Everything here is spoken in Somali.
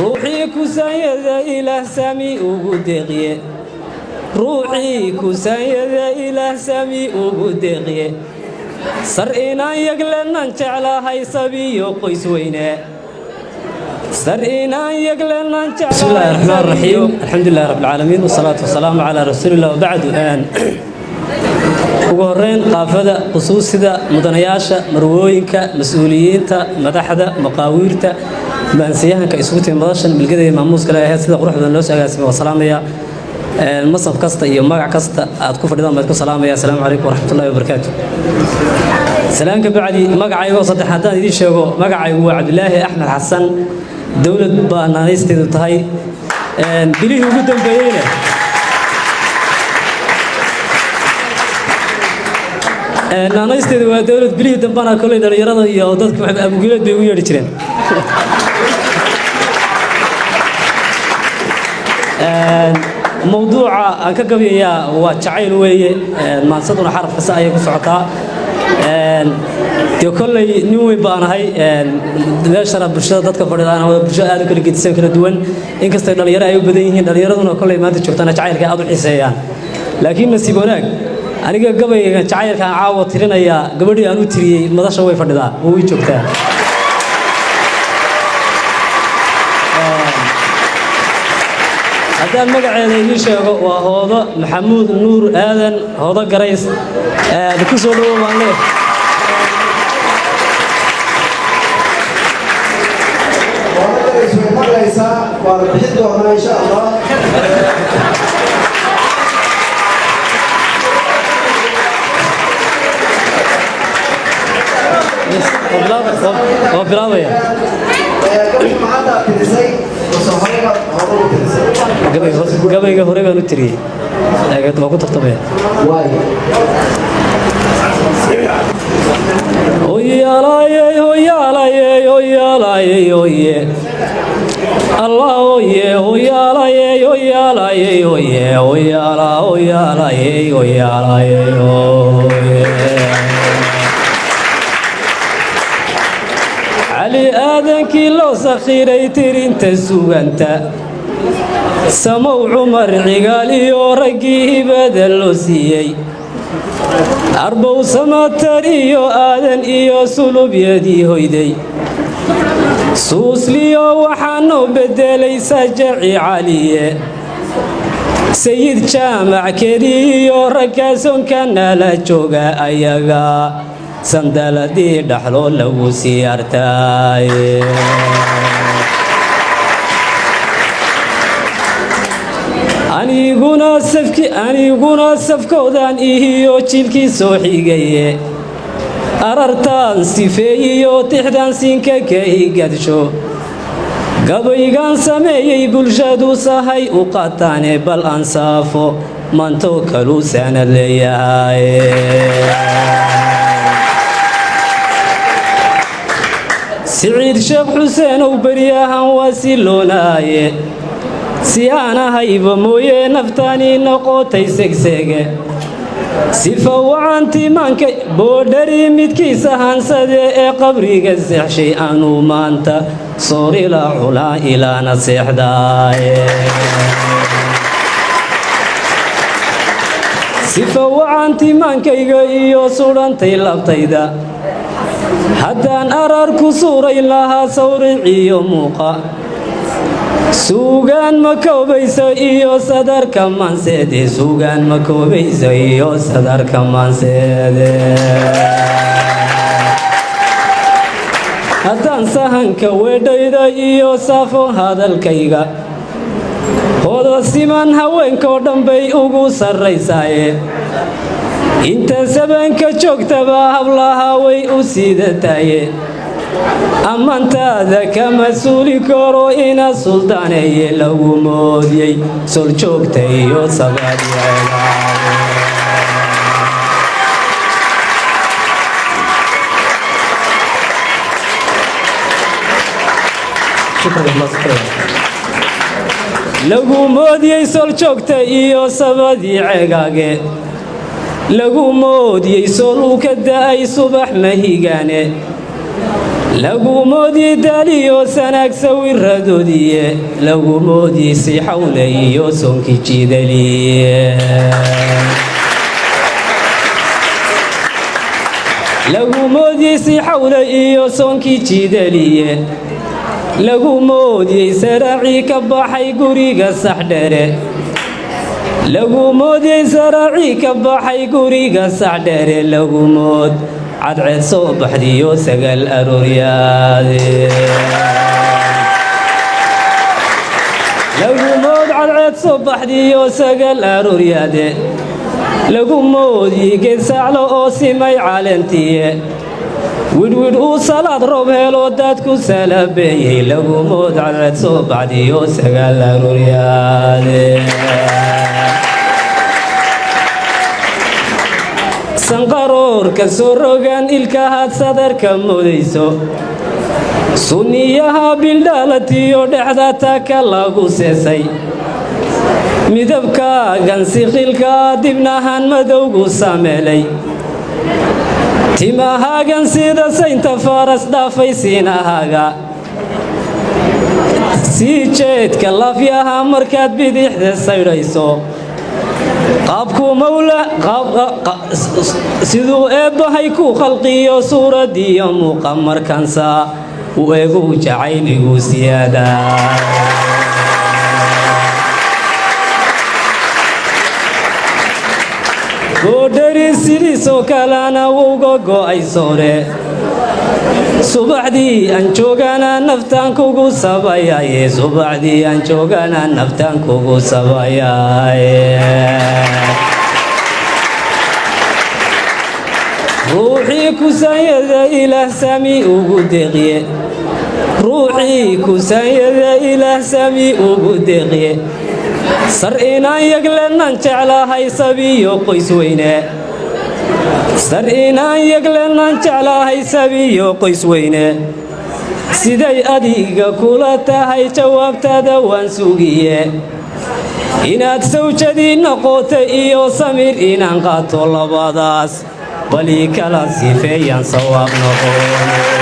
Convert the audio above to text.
روحي كسيد إله سامي وبدقيه روحي كسيد إله سامي وبدقيه صر إنا يقلنا نجعلها هاي صبي وقيس وينه صر إنا يقلنا نجعلها. بسم الله الرحمن الرحيم الحمد لله رب العالمين والصلاة والسلام على رسول الله وبعد الآن ugu horeyn qaafada qusuusida mudanayaasha marwooyinka mas'uuliyiinta madaxda maqaawiirta maansiyahanka isugu timid madashan milgada iyo maamuuska leh sida quruxda loo sagaasimay wa salaamaya masaf kasta iyo magac kasta aad ku fadhidaan baad ku salaamaya assalaamu calaykum waraxmatullaahi wabarakaatuh salaamka bacdi magacaygo saddex haddaan idin sheego magacaygu waa Cabdilaahi Axmed Xasan dawlad baa naanaysteedu tahay bilihii ugu dambeeyayna naanaysteedu waa dawlad bilihii dambana kolay dhalinyarada iyo dadku abugileed bay ugu yeedhi jireen موضوع أنك قبيا وتعيل ويا ما صدنا حرف قصايا كسعتها يقول لي نوي بأنا هاي نشرب بالشدة ضد كفردان أو بالشدة هذا كل جد سكر دوان إنك استغنى اليرا أيوب بديهين اليرا كل ما تشوفت أنا تعيل كأبو حسيان لكن نسيبونك أنا قبيا تعيل كان عاوض ترينا يا قبلي أنا تري ما ضاش هو يفردان هو يشوفته هذا المقعد اللي شافه وهذا محمود نور آذن هذا قريس بكسره والله إن شاء الله قبل هوريبا نتري لكن ما كنت تطبيع ويا لا يا لا يا لا يا الله ويا لا يا لا ويا لا يا لا علي آذن كيلو سخيري ترين تسوغنت سمو عمر عقالي ورقيه بدل سيي أربو سماتريو آذن إيو سلوب يدي هيدي سوس ليو وحانو بدلي سجعي عليه سيد جامع كريو ركاسون كان لا جوغا أيغا سندلدي دحلو لو سيارتاي أنيقونا سفكودان إيهيو جيلكي سوحيقايه أرارتان سيفييو تحدان سينكا كاي قادشو قبيقان سميي بلشادو ساهي وقاتاني بل أنصافو مانتو كالو سانا الليهاي سعيد شيخ حسين وبرياها واسيلوناي سيانا هايبا مويه نفتاني نقوتي سكسيكي سيفا وعنتي مانكي بودري ميدكي سهان سدي قبريك الزحشي أنو مانتا صوري لا علا إلى نصيح داي سيفا وعنتي مانكي إيو سورانتي لابتيدا haddaan ararku suuray lahaa sawriciyo muuqa suugaan ma koobayso iyo sadarka manseede suugaan ma koobayso iyo sadarka manseede haddaan sahanka weedhayda iyo saafo hadalkayga hooda siman haweenkoo dhan bay ugu sarraysaaye inta sabanka joogtaba hablaha way u siidataye ammaantaada ka mas-uuli karo ina suldaaneeye lagu moodiyey sol joogta iyo sabaadyeela lagu moodiyey sol joogta iyo sabadii ceegaage lagu moodiyey sol uu ka da'ay subax mahigaane lagu moodi daliyo sanaag sawiradoodiye lagu moodi si xawle iyo sonki jidaliye lagu moodi si xawle iyo sonki jidaliye lagu moodi saraaci ka baxay guriga saxdhere lagu moodi saraaci ka baxay guriga saxdhere lagu mood cadceed soo baxdiyo sagal arooryaade lagu mood cadceed soo baxdiyo sagal arooryaade lagu moodi geed saaclo oo simay caalantiye widwid uu salaad roob helo dadku salabeeyey lagu mood cadceed soo baxdiyo sagal arooryaade sanqaroorka soo rogan ilkahaad sadarka moodayso sunniyaha bildhaalatiyo dhexda taka lagu seesay midabkaagan sikhilka dibnahan madowgu sameelay timahaagan sida saynta faras dhaafay siinahaaga sii jeedka lafyaha markaad bidixda saydhayso qaabku mawla siduu eebbahay ku khalqiyo suuradiyo muuqa markansa u egu jacayligu siyaada goodhari sidiisoo kalena wuuga go'ay soore subaxdii aan joogana naftaan kugu sabayaye subaxdii aan joogana naftaan kugu sabayaye ruuxii kusanyada ilaah sami ugu deeqiye ruuxii kusanyada ilaah sami ugu deeqiye sar inaan yaglenan jeclahay sabiyo qoys weyne sar inaan yaglenan jeclahay sabiyo qoys weyne siday adiga kula tahay jawaabtada waan sugiye inaad sawjadii noqotay iyo samir inaan qaato labadaas bali kala sifeeyaan sawaab noqon